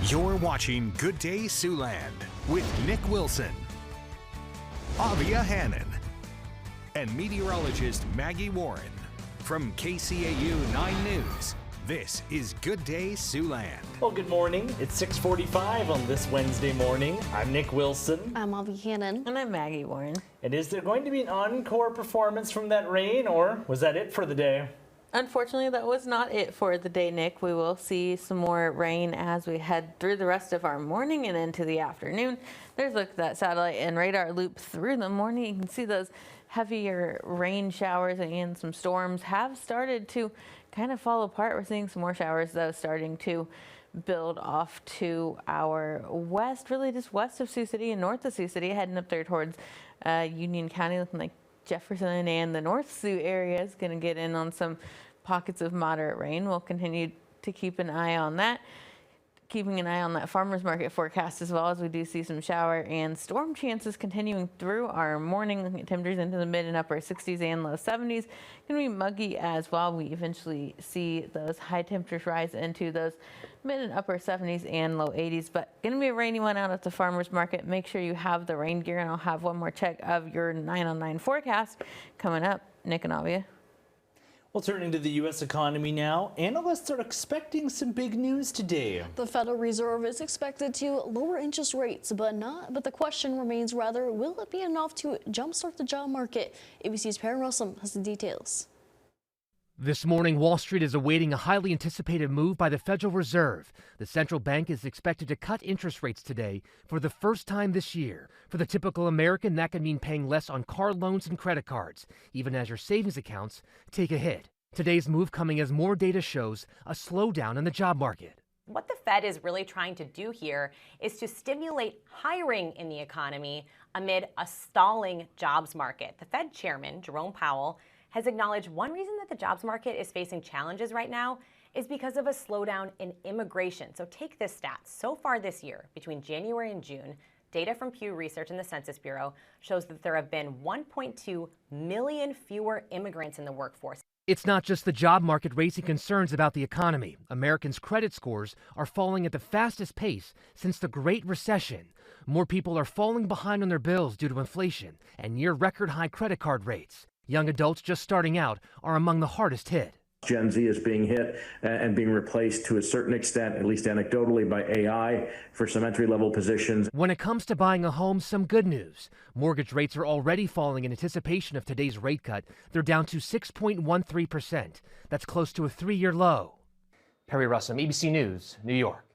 You're watching Good Day Siouxland with Nick Wilson, Avia Hannon, and meteorologist Maggie Warren. From KCAU 9 News, this is Good Day Siouxland. Well, good morning. It's 6:45 on this Wednesday morning. I'm Nick Wilson. I'm Avia Hannon. And I'm Maggie Warren. And is there going to be an encore performance from that rain, or was that it for the day? Unfortunately, that was not it for the day, Nick. We will see some more rain as we head through the rest of our morning and into the afternoon. There's a look at that satellite and radar loop through the morning. You can see those heavier rain showers and some storms have started to kind of fall apart. We're seeing some more showers, though, starting to build off to our west, really just west of Sioux City and north of Sioux City, heading up there towards Union County, looking like Jefferson and the North Sioux area is going to get in on some pockets of moderate rain. We'll continue to keep an eye on that. Keeping an eye on that farmers market forecast as well, as we do see some shower and storm chances continuing through our morning. Looking at temperatures into the mid and upper 60s and low 70s. Going to be muggy as well. We eventually see those high temperatures rise into those mid and upper 70s and low 80s. But going to be a rainy one out at the farmers market. Make sure you have the rain gear, and I'll have one more check of your 9 on 9 forecast coming up. Nick and Avia. We'll turn into the U.S. economy now. Analysts are expecting some big news today. The Federal Reserve is expected to lower interest rates, but the question remains rather, will it be enough to jumpstart the job market? ABC's Perrin Russell has the details. This morning, Wall Street is awaiting a highly anticipated move by the Federal Reserve. The central bank is expected to cut interest rates today for the first time this year. For the typical American, that could mean paying less on car loans and credit cards, even as your savings accounts take a hit. Today's move coming as more data shows a slowdown in the job market. What the Fed is really trying to do here is to stimulate hiring in the economy amid a stalling jobs market. The Fed chairman, Jerome Powell, has acknowledged one reason that the jobs market is facing challenges right now is because of a slowdown in immigration. So take this stat. So far this year, between January and June, data from Pew Research and the Census Bureau shows that there have been 1.2 million fewer immigrants in the workforce. It's not just the job market raising concerns about the economy. Americans' credit scores are falling at the fastest pace since the Great Recession. More people are falling behind on their bills due to inflation and near record high credit card rates. Young adults just starting out are among the hardest hit. Gen Z is being hit and being replaced to a certain extent, at least anecdotally, by AI for some entry-level positions. When it comes to buying a home, some good news. Mortgage rates are already falling in anticipation of today's rate cut. They're down to 6.13%. That's close to a 3-year low. Perry Russell, ABC News, New York.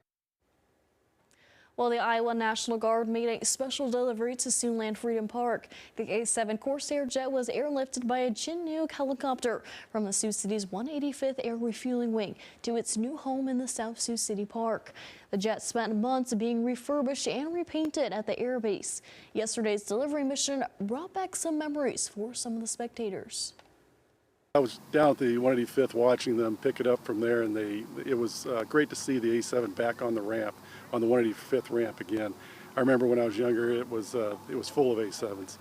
Well, the Iowa National Guard made a special delivery to Siouxland Freedom Park. The A-7 Corsair jet was airlifted by a Chinook helicopter from the Sioux City's 185th Air Refueling Wing to its new home in the South Sioux City Park. The jet spent months being refurbished and repainted at the air base. Yesterday's delivery mission brought back some memories for some of the spectators. I was down at the 185th watching them pick it up from there, and it was great to see the A-7 back on the ramp, on the 185th ramp again. I remember when I was younger, it was full of A-7s.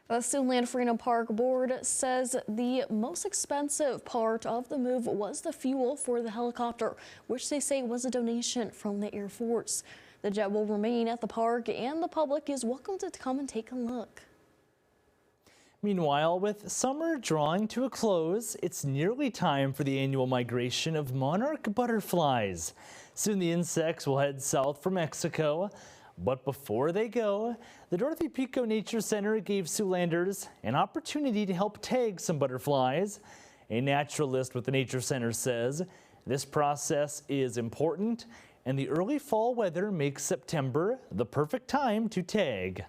The Siouxland Freedom Park Board says the most expensive part of the move was the fuel for the helicopter, which they say was a donation from the Air Force. The jet will remain at the park, and the public is welcome to come and take a look. Meanwhile, with summer drawing to a close, it's nearly time for the annual migration of monarch butterflies. Soon the insects will head south for Mexico. But before they go, the Dorothy Pico Nature Center gave Siouxlanders an opportunity to help tag some butterflies. A naturalist with the Nature Center says this process is important, and the early fall weather makes September the perfect time to tag.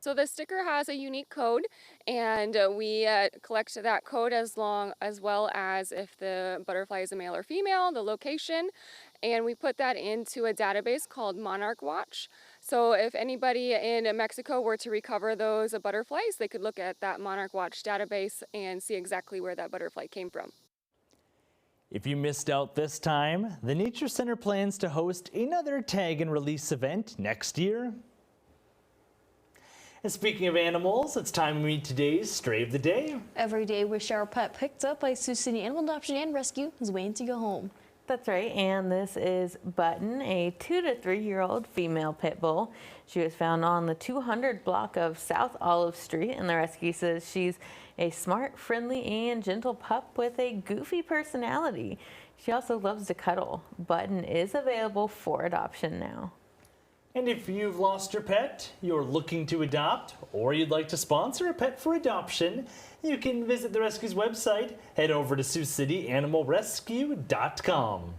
So the sticker has a unique code, and we collect that code as well as if the butterfly is a male or female, the location, and we put that into a database called Monarch Watch. So if anybody in Mexico were to recover those butterflies, they could look at that Monarch Watch database and see exactly where that butterfly came from. If you missed out this time, the Nature Center plans to host another tag and release event next year. And speaking of animals, it's time to meet today's Stray of the Day. Every day, wish our pet picked up by Sioux City Animal Adoption and Rescue is waiting to go home. That's right, and this is Button, a 2 to 3 year old female pit bull. She was found on the 200 block of South Olive Street, and the rescue says she's a smart, friendly, and gentle pup with a goofy personality. She also loves to cuddle. Button is available for adoption now. And if you've lost your pet, you're looking to adopt, or you'd like to sponsor a pet for adoption, you can visit the rescue's website. Head over to SiouxCityAnimalRescue.com.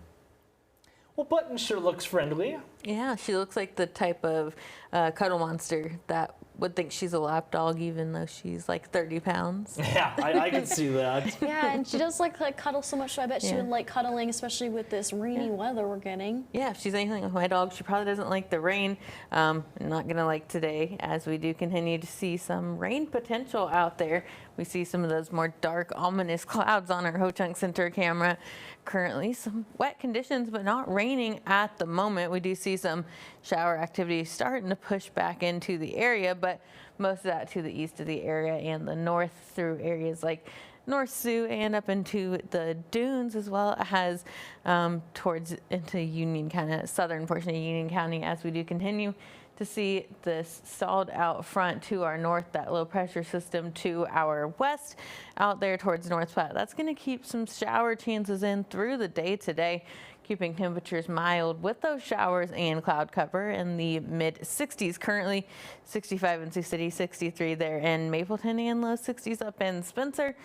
Well, Button sure looks friendly. Yeah, she looks like the type of cuddle monster that would think she's a lap dog, even though she's like 30 pounds. Yeah, I can see that. Yeah, and she does like cuddle so much, so I bet she would like cuddling, especially with this rainy weather we're getting. Yeah, if she's anything like my dog, she probably doesn't like the rain. Not going to like today, as we do continue to see some rain potential out there. We see some of those more dark, ominous clouds on our Ho-Chunk Center camera. Currently, some wet conditions, but not raining at the moment. We do see some shower activity starting to push back into the area, but most of that to the east of the area and the north through areas like North Sioux and up into the dunes, as well as towards into Union, kind of southern portion of Union County, as we do continue to see this stalled out front to our north, that low pressure system to our west out there towards North Platte. That's going to keep some shower chances in through the day today, keeping temperatures mild with those showers and cloud cover in the mid 60s currently. 65 in Sioux City, 63 there in Mapleton, and low 60s up in Spencer.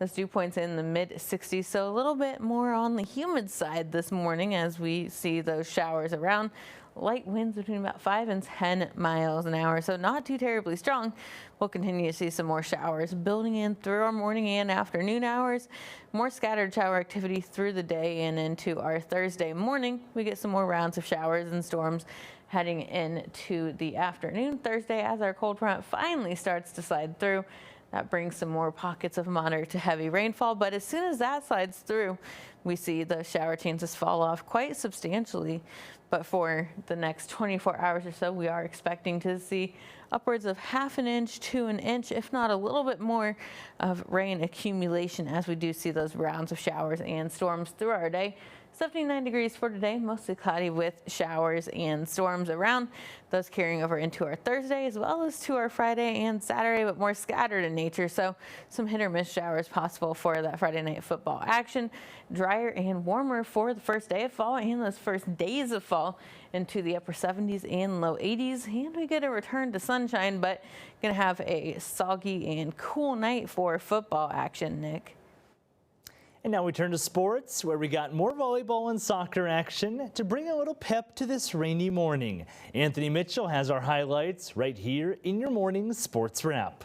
Those dew points in the mid 60s, so a little bit more on the humid side this morning as we see those showers around. Light winds between about 5 and 10 miles an hour, so not too terribly strong. We'll continue to see some more showers building in through our morning and afternoon hours. More scattered shower activity through the day and into our Thursday morning. We get some more rounds of showers and storms heading into the afternoon Thursday as our cold front finally starts to slide through. That brings some more pockets of moderate to heavy rainfall, but as soon as that slides through, we see the shower chances fall off quite substantially. But for the next 24 hours or so, we are expecting to see upwards of ½ inch to an inch, if not a little bit more, of rain accumulation as we do see those rounds of showers and storms through our day. 79 degrees for today, mostly cloudy with showers and storms around. Those carrying over into our Thursday as well as to our Friday and Saturday, but more scattered in nature. So some hit or miss showers possible for that Friday night football action. Drier and warmer for the first day of fall and those first days of fall into the upper 70s and low 80s. And we get a return to sunshine, but going to have a soggy and cool night for football action, Nick. And now we turn to sports, where we got more volleyball and soccer action to bring a little pep to this rainy morning. Anthony Mitchell has our highlights right here in your morning sports wrap.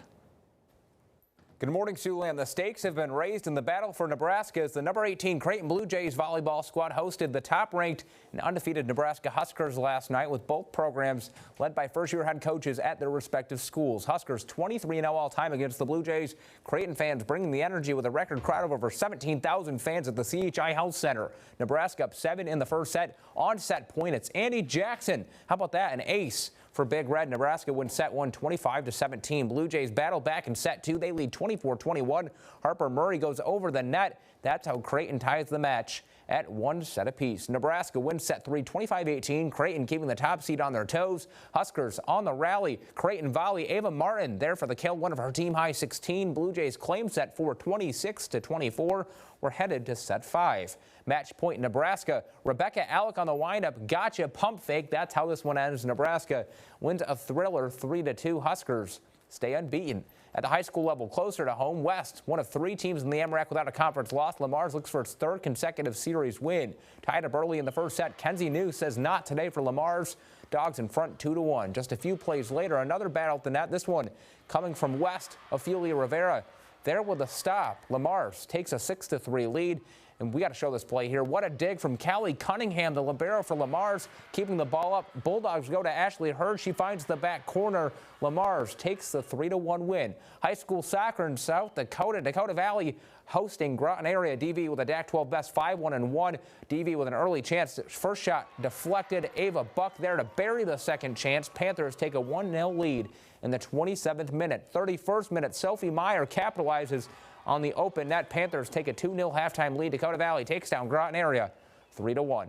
Good morning, Siouxland. The stakes have been raised in the battle for Nebraska as the number 18 Creighton Blue Jays volleyball squad hosted the top-ranked and undefeated Nebraska Huskers last night, with both programs led by first-year head coaches at their respective schools. Huskers 23-0 all-time against the Blue Jays. Creighton fans bringing the energy with a record crowd of over 17,000 fans at the CHI Health Center. Nebraska up 7 in the first set. On set point, it's Andy Jackson. How about that? An ace for Big Red. Nebraska wins set 1 25-17. Blue Jays battle back in set 2. They lead 24-21. Harper Murray goes over the net. That's how Creighton ties the match at 1 set apiece. Nebraska wins set 3 25-18. Creighton keeping the top seed on their toes. Huskers on the rally. Creighton volley. Ava Martin there for the kill, one of her team high 16. Blue Jays claim set 4 26-24. We're headed to set 5. Match point Nebraska. Rebecca Alec on the windup. Gotcha pump fake. That's how this one ends. Nebraska wins a thriller 3-2. Huskers stay unbeaten. At the high school level, closer to home, West, one of 3 teams in the MRAC without a conference loss. Lamar's looks for its 3rd consecutive series win. Tied up early in the first set. Kenzie New says not today for Lamar's. Dogs in front 2-1. Just a few plays later, another battle at the net. This one coming from West. Ophelia Rivera there with a stop. Lamar's takes a 6-3 lead. And we got to show this play here. What a dig from Callie Cunningham, the libero for Lamar's, keeping the ball up. Bulldogs go to Ashley Hurd. She finds the back corner. Lamar's takes the 3-1 win. High school soccer in South Dakota. Dakota Valley hosting Groton area. DV with a DAC-12 best 5-1-1. DV with an early chance. First shot deflected. Ava Buck there to bury the second chance. Panthers take a 1-0 lead in the 27th minute. 31st minute, Sophie Meyer capitalizes on the open net. Panthers take a 2-0 halftime lead. Dakota Valley takes down Groton area 3-1.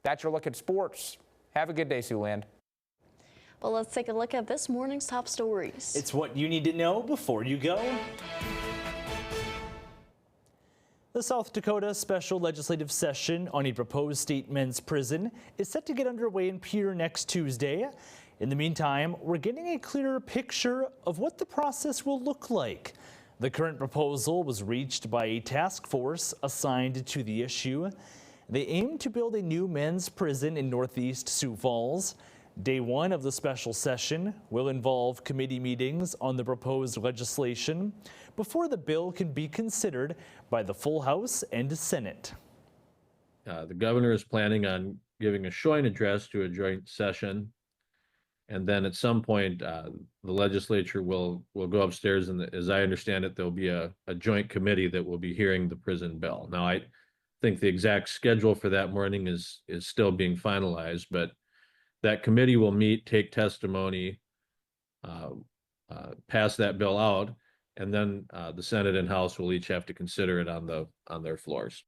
That's your look at sports. Have a good day, Siouxland. Well, let's take a look at this morning's top stories. It's what you need to know before you go. The South Dakota Special Legislative Session on a proposed state men's prison is set to get underway in Pierre next Tuesday. In the meantime, we're getting a clearer picture of what the process will look like. The current proposal was reached by a task force assigned to the issue. They aim to build a new men's prison in Northeast Sioux Falls. Day one of the special session will involve committee meetings on the proposed legislation before the bill can be considered by the full House and Senate. The governor is planning on giving a showing address to a joint session. And then at some point, the legislature will go upstairs, and as I understand it, there'll be a joint committee that will be hearing the prison bill. Now, I think the exact schedule for that morning is still being finalized, but that committee will meet, take testimony, pass that bill out, and then the Senate and House will each have to consider it on their floors.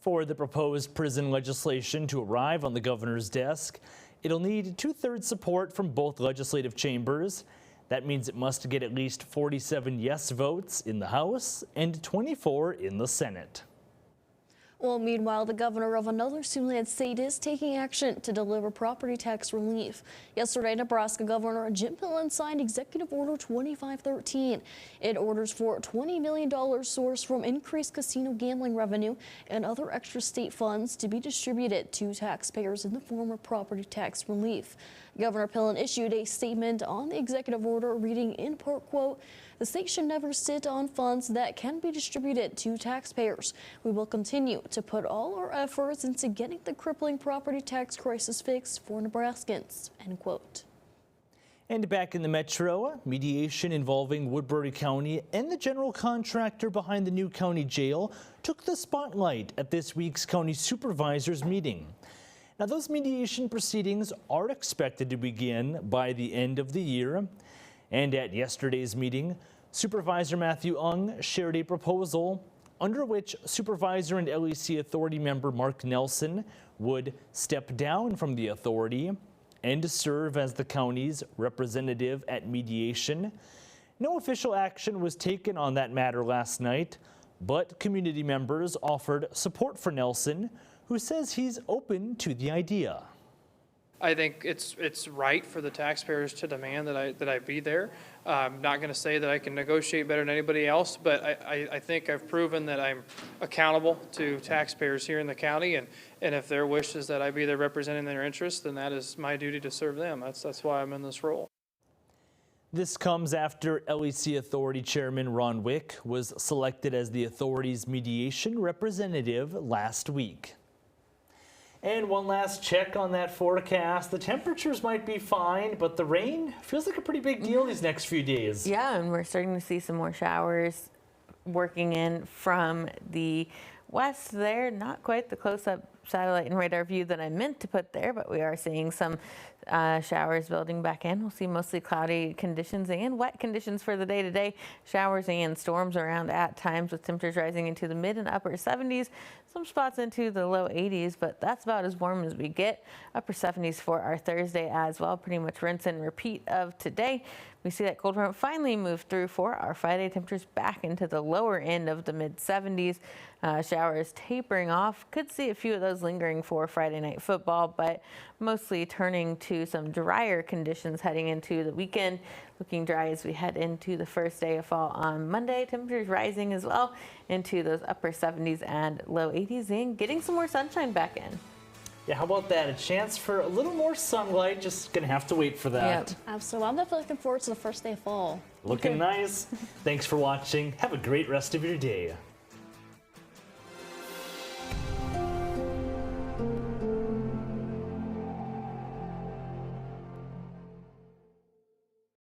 For the proposed prison legislation to arrive on the governor's desk, it'll need 2/3 support from both legislative chambers. That means it must get at least 47 yes votes in the House and 24 in the Senate. Well, meanwhile, the governor of another Siouxland state is taking action to deliver property tax relief. Yesterday, Nebraska Governor Jim Pillen signed Executive Order 2513. It orders for $20 million sourced from increased casino gambling revenue and other extra state funds to be distributed to taxpayers in the form of property tax relief. Governor Pillen issued a statement on the executive order reading in part, quote, "The state should never sit on funds that can be distributed to taxpayers. We will continue to put all our efforts into getting the crippling property tax crisis fixed for Nebraskans," end quote. And back in the metro, mediation involving Woodbury County and the general contractor behind the new county jail took the spotlight at this week's county supervisors meeting. Now, those mediation proceedings are expected to begin by the end of the year. And at yesterday's meeting, Supervisor Matthew Ung shared a proposal under which Supervisor and LEC Authority member Mark Nelson would step down from the authority and serve as the county's representative at mediation. No official action was taken on that matter last night, but community members offered support for Nelson, who says he's open to the idea. I think it's right for the taxpayers to demand that I be there. I'm not going to say that I can negotiate better than anybody else, but I think I've proven that I'm accountable to taxpayers here in the county, and if their wish is that I be there representing their interests, then that is my duty to serve them. That's why I'm in this role. This comes after LEC Authority Chairman Ron Wick was selected as the authority's mediation representative last week. And one last check on that forecast. The temperatures might be fine, but the rain feels like a pretty big deal these next few days. Yeah, and we're starting to see some more showers working in from the west there. Not quite the close-up satellite and radar view that I meant to put there, but we are seeing some showers building back in. We'll see mostly cloudy conditions and wet conditions for the day today. Showers and storms around at times, with temperatures rising into the mid and upper 70s. Some spots into the low 80s, but that's about as warm as we get. Upper 70s for our Thursday as well. Pretty much rinse and repeat of today. We see that cold front finally move through for our Friday. Temperatures back into the lower end of the mid 70s. Showers tapering off. Could see a few of those lingering for Friday night football, but mostly turning to some drier conditions heading into the weekend. Looking dry as we head into the first day of fall on Monday. Temperatures rising as well into those upper 70s and low 80s, and getting some more sunshine back in. Yeah, how about that? A chance for a little more sunlight. Just gonna have to wait for that. Yep, absolutely. I'm definitely looking forward to the first day of fall. Looking nice. Thanks for watching. Have a great rest of your day.